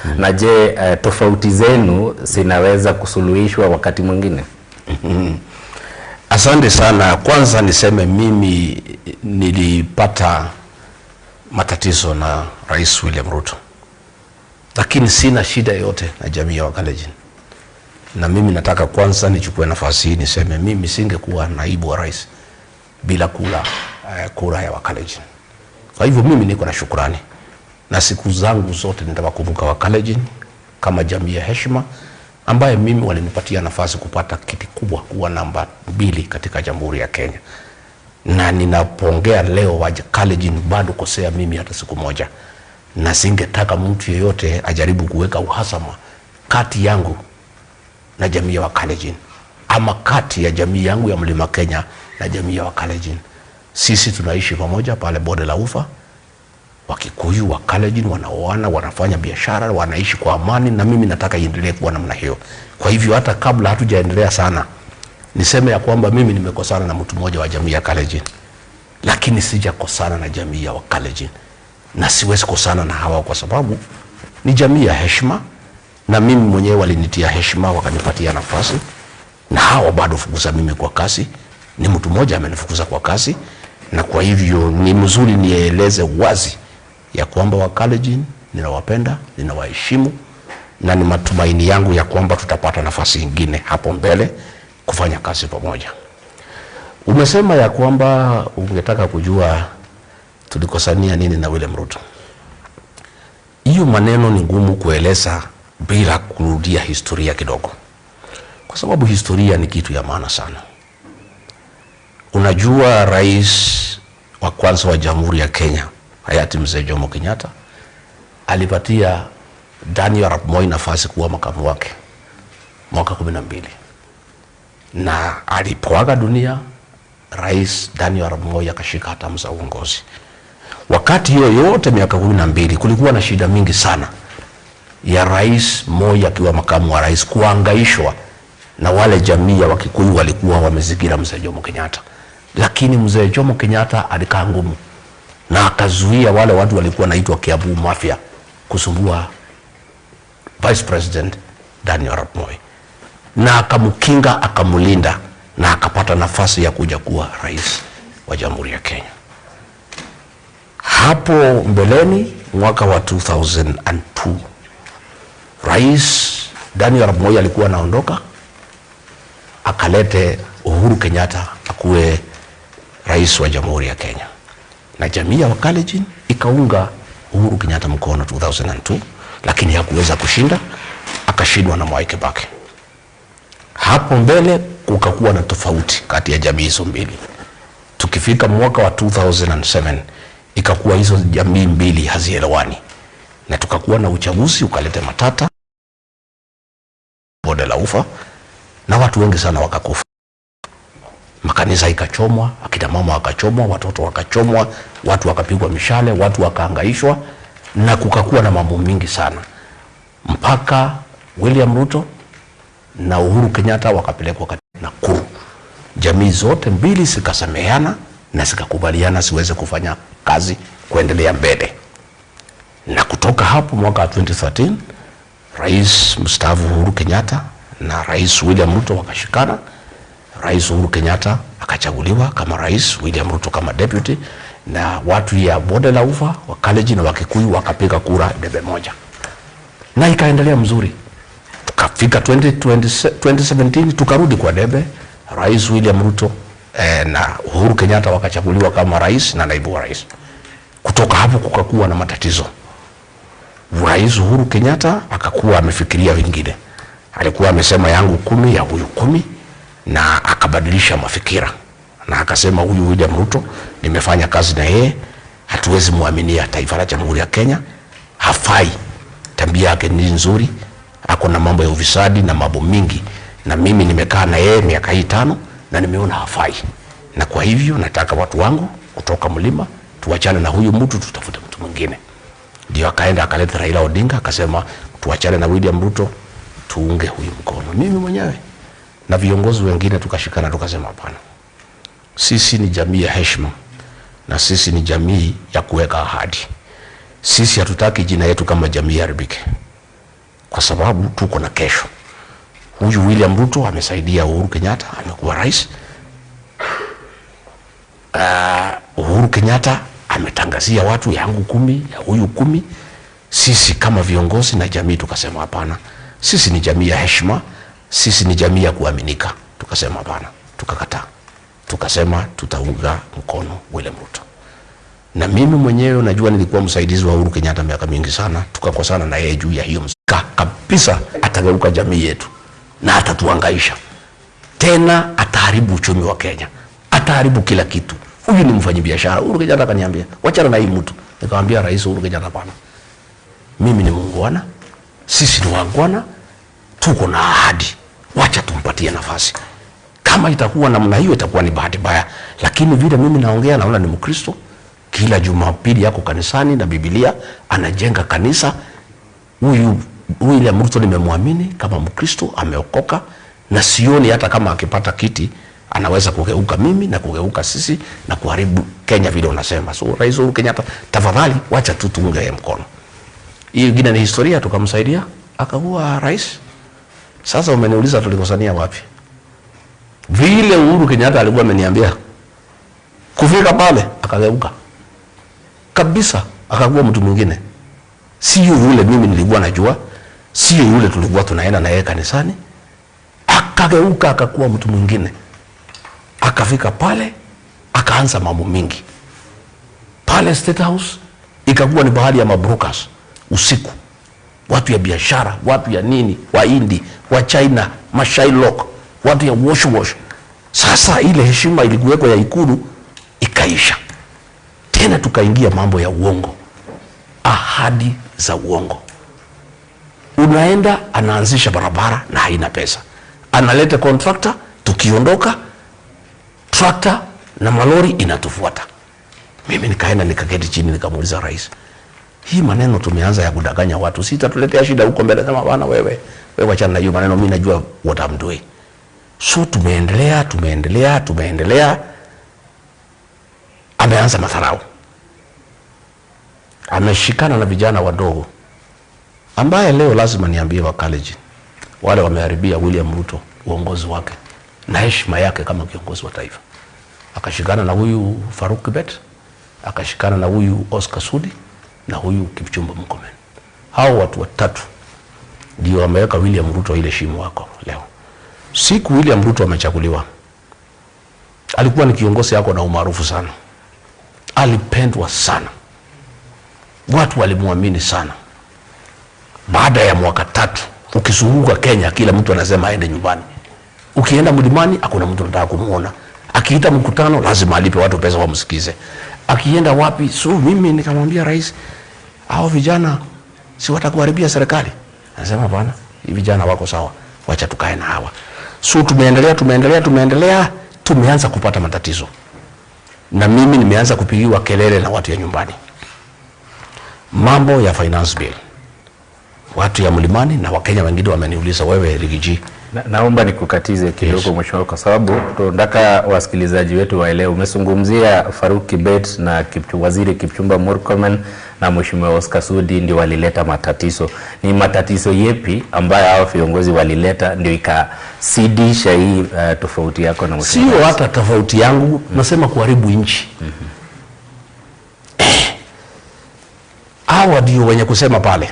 Na je, tofauti zenu zinaweza kusuluhishwa wakati mwingine? Asante sana. Kwanza niseme mimi nilipata matatizo na Rais William Ruto, lakini sina shida yote na jamii ya Wakalenjin. Na mimi nataka kwanza nichukue nafasi hii niseme mimi singekuwa naibu wa rais bila kura ya Wakalenjin. Kwa hivyo mimi niko na shukrani, na siku zangu zote nitawakumbuka Wakalenjin kama jamii ya heshima ambaye mimi walinipatia nafasi kupata kiti kubwa, kuwa namba 2 katika Jamhuri ya Kenya. Na ninapongea leo Wakalenjin bado kosea mimi hata siku moja, na singetaka mtu yeyote ajaribu kuweka uhasama kati yangu na jamii ya Wakalenjin ama kati ya jamii yangu ya Mlima Kenya na jamii ya Wakalenjin. Sisi tunaishi pamoja pale bonde la Ufa. Wakikuyu, Wakalenjin wanaoana, wanafanya biashara, wanaishi kwa amani, na mimi nataka iendelee kuwa namna hiyo. Kwa hivyo hata kabla hatujaendelea sana, niseme ya kwamba mimi nimekosana na mtu mmoja wa jamii ya Kalenjin, lakini sijakosana na jamii ya Wakalenjin, na siwezi kosana na hawa kwa sababu ni jamii ya heshima, na mimi mwenyewe walinitia heshima wakanipatia nafasi, na hawa bado fukuza mimi kwa kasi. Ni mtu mmoja amenifukuza kwa kasi, na kwa hivyo ni mzuri nieleze wazi ya kwamba Wakalenjin ninawapenda, ninawaheshimu, na ni matumaini yangu ya kwamba tutapata nafasi nyingine hapo mbele kufanya kazi pamoja. Umesema ya kwamba ungetaka kujua tulikosania nini na William Ruto. Hiyo maneno ni ngumu kueleza bila kurudia historia kidogo, kwa sababu historia ni kitu ya maana sana. Unajua rais wa kwanza wa Jamhuri ya Kenya hayati Mzee Jomo Kenyatta alipatia Daniel Arap Moi nafasi kuwa makamu wake mwaka 12, na alipoaga dunia Rais Daniel Arap Moi akashika hatamu za uongozi. Wakati hiyo yote miaka 12 kulikuwa na shida mingi sana ya Rais Moi akiwa makamu wa rais kuangaishwa na wale jamii ya Wakikuyu walikuwa wamezingira Mzee Jomo Kenyatta. Lakini Mzee Jomo Kenyatta alikaa ngumu na akazuia wale watu walikuwa naitwa Kiambu Mafia kusumbua Vice President Daniel Arap Moi, na akamkinga, akamulinda, na akapata nafasi ya kuja kuwa rais wa Jamhuri ya Kenya. Hapo mbeleni mwaka wa 2002 Rais Daniel Arap Moi alikuwa anaondoka, akalete Uhuru Kenyatta akuwe rais wa Jamhuri ya Kenya, na jamii ya Wakalenjin ikaunga Uhuru Kenyatta mkono 2002, lakini hakuweza kushinda, akashindwa na Mwai Kibaki. Hapo mbele kukakuwa na tofauti kati ya jamii hizo mbili. Tukifika mwaka wa 2007 ikakuwa hizo jamii mbili hazielewani, na tukakuwa na uchaguzi ukaleta matata bonde la Ufa, na watu wengi sana wakakufa. Makanisa ikachomwa, akina mama wakachomwa, watoto wakachomwa, watu wakapigwa mishale, watu wakaangaishwa, na kukakuwa na mambo mingi sana, mpaka William Ruto na Uhuru Kenyatta wakapelekwa katika Nakuru. Jamii zote mbili zikasameheana na zikakubaliana siweze kufanya kazi kuendelea mbele. Na kutoka hapo mwaka wa 2013 Rais mstaafu Uhuru Kenyatta na Rais William Ruto wakashikana. Rais Uhuru Kenyatta akachaguliwa kama rais, William Ruto kama deputy, na watu ya bonde la Ufa, Wakalenjin na Wakikuyu wakapiga kura debe moja, na ikaendelea mzuri. Tukafika 2017 tukarudi kwa debe. Rais William Ruto na Uhuru Kenyatta wakachaguliwa kama rais na naibu wa rais. Kutoka hapo kukakuwa na matatizo. Rais Uhuru Kenyatta akakuwa amefikiria vingine. Alikuwa amesema yangu 10 ya huyu 10, na akabadilisha mafikira na akasema huyu William Ruto nimefanya kazi na yeye, hatuwezi muaminia taifa la Jamhuri ya Kenya, hafai, tabia yake ni nzuri, ako na mambo ya ufisadi na mambo mingi, na mimi nimekaa na yeye miaka 5 na nimeona hafai, na kwa hivyo nataka watu wangu kutoka mlima tuachane na huyu mtu, tutafute mtu mwingine. Ndio akaenda akaleta Raila Odinga akasema tuachane na William Ruto, tuunge huyu mkono. Mimi mwenyewe na viongozi wengine tukashikana tukasema hapana, sisi ni jamii ya heshima na sisi ni jamii ya kuweka ahadi. Sisi hatutaki jina yetu kama jamii haribike. kwa sababu tuko na kesho. Huyu William Ruto amesaidia Uhuru Kenyatta, amekuwa rais. Uhuru Kenyatta ametangazia watu yangu 10, ya huyu 10. Sisi kama viongozi na jamii tukasema hapana. Sisi ni jamii ya heshima, sisi ni jamii ya kuaminika. Tukasema hapana, tukakataa. Tukasema tutaunga mkono William Ruto. Na mimi mwenyewe najua nilikuwa msaidizi wa Uhuru Kenyatta miaka mingi sana, tukakosana na yeye juu ya hiyo kabisa. Atageuka jamii yetu na atatuhangaisha tena, ataharibu uchumi wa Kenya, ataharibu kila kitu. Huyu ni mfanyabiashara. Uhuru Kenyatta akaniambia wachana na hii mtu. Nikamwambia Rais Uhuru Kenyatta hapana, mimi ni muungwana, sisi ni wangwana, tuko na ahadi, wacha tumpatie nafasi. Kama itakuwa namna hiyo itakuwa ni bahati mbaya, lakini vile mimi naongea naona ni Mkristo. Kila Jumapili yako kanisani na Biblia, anajenga kanisa. Huyu William Ruto nimemwamini kama Mkristo, ameokoka, na sioni hata kama akipata kiti anaweza kugeuka mimi na kugeuka sisi na kuharibu Kenya vile unasema. So Rais Uhuru Kenyatta, tafadhali wacha tu tuunge mkono. Hiyo ingine ni historia, tukamsaidia akakuwa rais. Sasa umeniuliza tulikosania wapi? Vile Uhuru Kenyatta alikuwa ameniambia, kufika pale akageuka kabisa, akakuwa mtu mwingine. Sio yule mimi nilikuwa najua, sio yule tulikuwa tunaenda na yeye kanisani. Akageuka akakuwa mtu mwingine. Akafika pale akaanza mambo mingi. Pale State House ikakuwa ni bahari ya mabrokers usiku. Watu ya biashara, watu ya nini, wa Hindi, wa China, Mashailok, watu ya wash. Sasa ile heshima ilikuweko ya Ikulu ikaisha. Tena tukaingia mambo ya uongo. Ahadi za uongo. Unaenda anaanzisha barabara na haina pesa. Analeta contractor, tukiondoka tractor na malori inatufuata. Mimi nikaenda nikaketi chini nikamuuliza rais, hii maneno tumeanza ya kudanganya watu, sitatuletea shida huko mbele? Kama bwana wewe achana na hiyo maneno, mimi najua what I'm doing. So tumeendelea. Ameanza madharau. Ameshikana na vijana wadogo ambaye leo lazima niambie wa college wale wameharibia William Ruto uongozi wake na heshima yake kama kiongozi wa taifa. Akashikana na huyu Faruk Kibet, akashikana na huyu Oscar Sudi na huyu Kipchumba Murkomen. Hao watu watatu ndio wameweka William Ruto ile shimo wako leo. Siku William Ruto amechaguliwa, alikuwa ni kiongozi yako na umaarufu sana. Alipendwa sana. Watu walimwamini sana. Baada ya mwaka 3 ukizunguka Kenya kila mtu anasema aende nyumbani. Ukienda mlimani hakuna mtu anataka kumuona. Akiita mkutano lazima alipe watu pesa wamsikize. Akienda wapi? So mimi nikamwambia rais, hao vijana si watakuharibia serikali. Anasema bwana, hivi vijana wako sawa, wacha tukae na hawa. So tumeendelea, tumeanza kupata matatizo. Na mimi nimeanza kupigiwa kelele na watu ya nyumbani. Mambo ya finance bill. Watu ya mlimani na Wakenya wengine wameniuliza, wewe Rigiji, naomba nikukatize kidogo mheshimiwa, kwa sababu tunataka wasikilizaji wetu waelewe. Umezungumzia Faruk Kibet na waziri Kipchumba Murkomen na mheshimiwa Oscar Sudi ndio walileta matatizo. Ni matatizo yepi ambayo hao viongozi walileta ndio ikasidisha hii tofauti yako na mheshimiwa? Sio hata tofauti yangu, nasema kuharibu nchi. Hawa ndio wenye kusema pale